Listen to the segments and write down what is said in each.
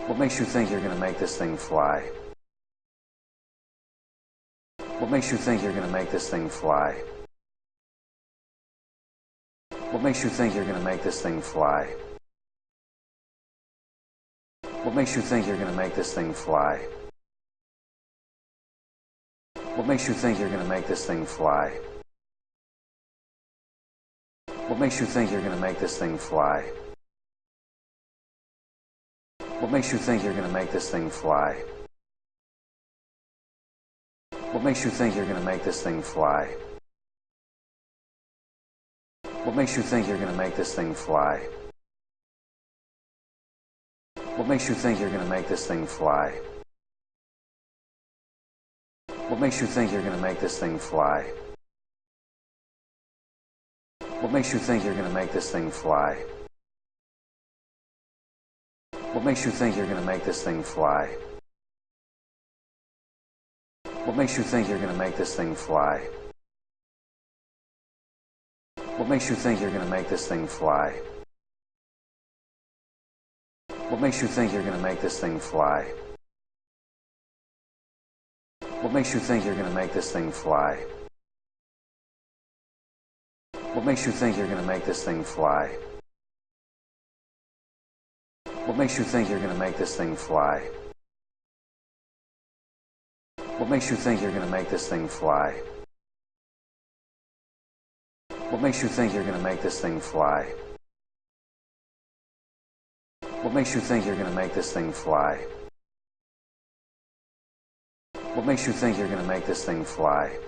What makes you think you're going to make this thing fly? What makes you think you're going to make this thing fly? What makes you think you're going to make this thing fly? What makes you think you're going to make this thing fly? What makes you think you're going to make this thing fly? What makes you think you're going to make this thing fly? What makes you think you're going to make this thing fly? What makes you think you're going to make this thing fly? What makes you think you're going to make this thing fly? What makes you think you're going to make this thing fly? What makes you think you're going to make this thing fly? What makes you think you're going to make this thing fly? What makes you think you're going to make this thing fly? What makes you think you're going to make this thing fly? What makes you think you're going to make this thing fly? What makes you think you're going to make this thing fly? What makes you think you're going to make this thing fly? What makes you think you're going to make this thing fly? What makes you think you're going to make this thing fly? What makes you think you're going to make this thing fly? What makes you think you're going to make this thing fly? What makes you think you're going to make this thing fly? What makes you think you're going to make this thing fly?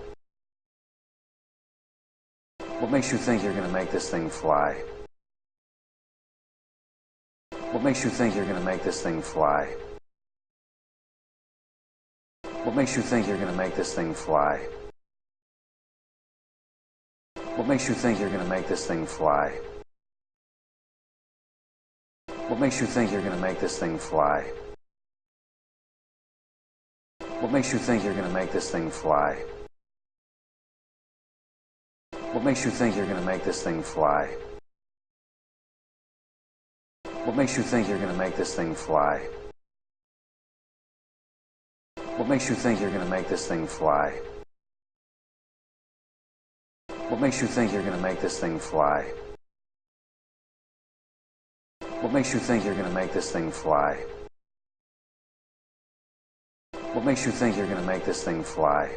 What makes you think you're going to make this thing fly? What makes you think you're going to make this thing fly? What makes you think you're going to make this thing fly? What makes you think you're going to make this thing fly? What makes you think you're going to make this thing fly? What makes you think you're going to make this thing fly? What makes you think you're going to make this thing fly? What makes you think you're going to make this thing fly? What makes you think you're going to make this thing fly? What makes you think you're going to make this thing fly? What makes you think you're going to make this thing fly? What makes you think you're going to make this thing fly?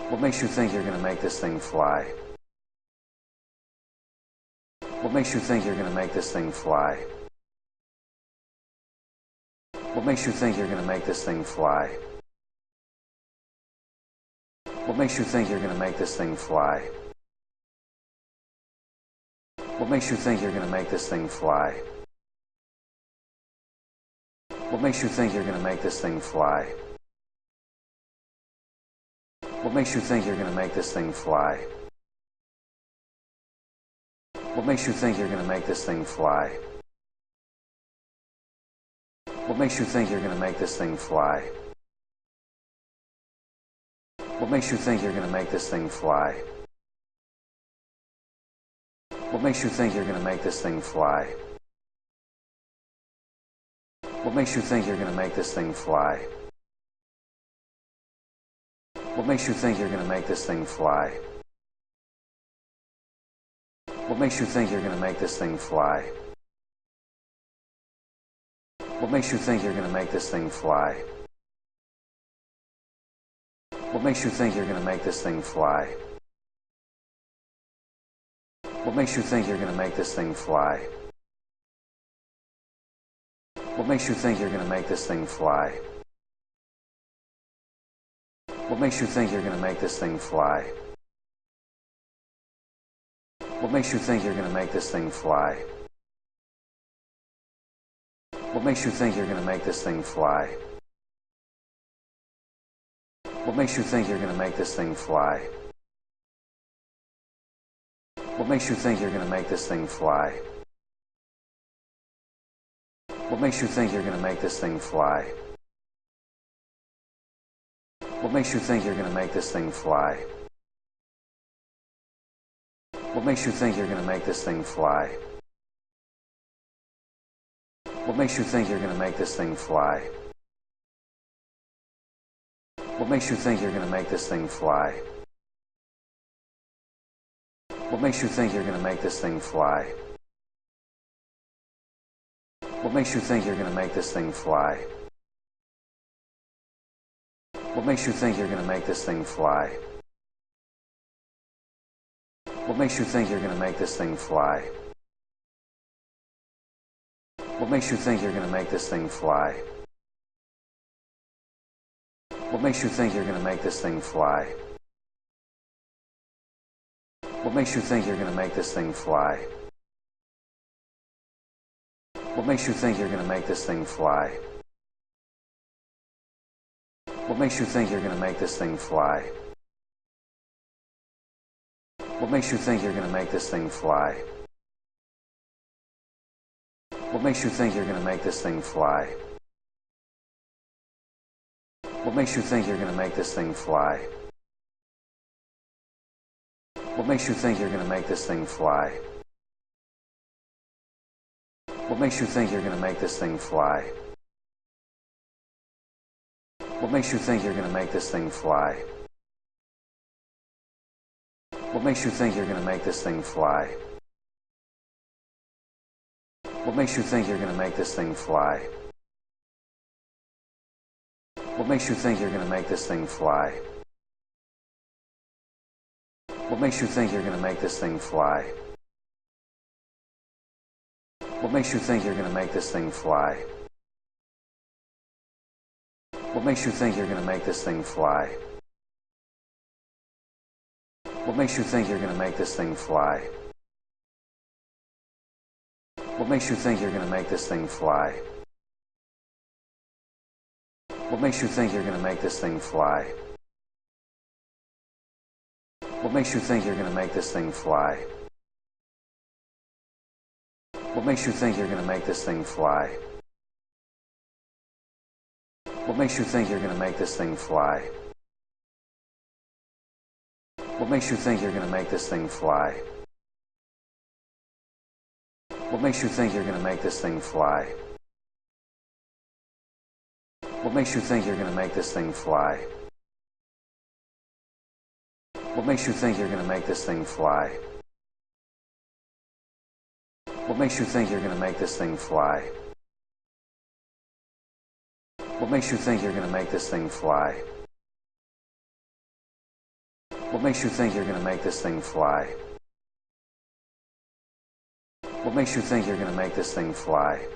What makes you think you're going to make this thing fly? What makes you think you're going to make this thing fly? What makes you think you're going to make this thing fly? What makes you think you're going to make this thing fly? What makes you think you're going to make this thing fly? What makes you think you're going to make this thing fly? What makes you think you're going to make this thing fly? What makes you think you're going to make this thing fly? What makes you think you're going to make this thing fly? What makes you think you're going to make this thing fly? What makes you think you're going to make this thing fly? What makes you think you're going to make this thing fly? What makes you think you're going to make this thing fly? What makes you think you're going to make this thing fly? What makes you think you're going to make this thing fly? What makes you think you're going to make this thing fly? What makes you think you're going to make this thing fly? What makes you think you're going to make this thing fly? What makes you think you're going to make this thing fly? What makes you think you're going to make this thing fly? What makes you think you're going to make this thing fly? What makes you think you're going to make this thing fly? What makes you think you're going to make this thing fly? What makes you think you're going to make this thing fly? What makes you think you're going to make this thing fly? What makes you think you're going to make this thing fly? What makes you think you're gonna make this thing fly? What makes you think you're gonna make this thing fly? What makes you think you're gonna make this thing fly? What makes you think you're gonna make this thing fly? What makes you think you're gonna make this thing fly? What makes you think you're gonna make this thing fly? What makes you think you're gonna make this thing fly? What makes you think you're gonna make this thing fly? What makes you think you're gonna make this thing fly? What makes you think you're gonna make this thing fly? What makes you think you're gonna make this thing fly? What makes you think you're gonna make this thing fly? What makes you think you're gonna make this thing fly? What makes you think you're gonna make this thing fly? What makes you think you're gonna make this thing fly? What makes you think you're gonna make this thing fly? What makes you think you're gonna make this thing fly? What makes you think you're gonna make this thing fly? What makes you think you're gonna make this thing fly? What makes you think you're gonna make this thing fly? What makes you think you're gonna make this thing fly? What makes you think you're gonna make this thing fly? What makes you think you're gonna make this thing fly? What makes you think you're gonna make this thing fly? What makes you think you're gonna make this thing fly? What makes you think you're gonna make this thing fly? What makes you think you're gonna make this thing fly? What makes you think you're gonna make this thing fly? What makes you think you're gonna make this thing fly? What makes you think you're gonna make this thing fly? What makes you think you're gonna make this thing fly? What makes you think you're gonna make this thing fly? What makes you think you're gonna make this thing fly? What makes you think you're gonna make this thing fly? What makes you think you're gonna make this thing fly? What makes you think you're gonna make this thing fly? What makes you think you're gonna make this thing fly?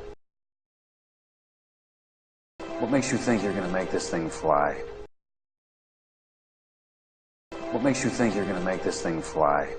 What makes you think you're gonna make this thing fly? What makes you think you're gonna make this thing fly?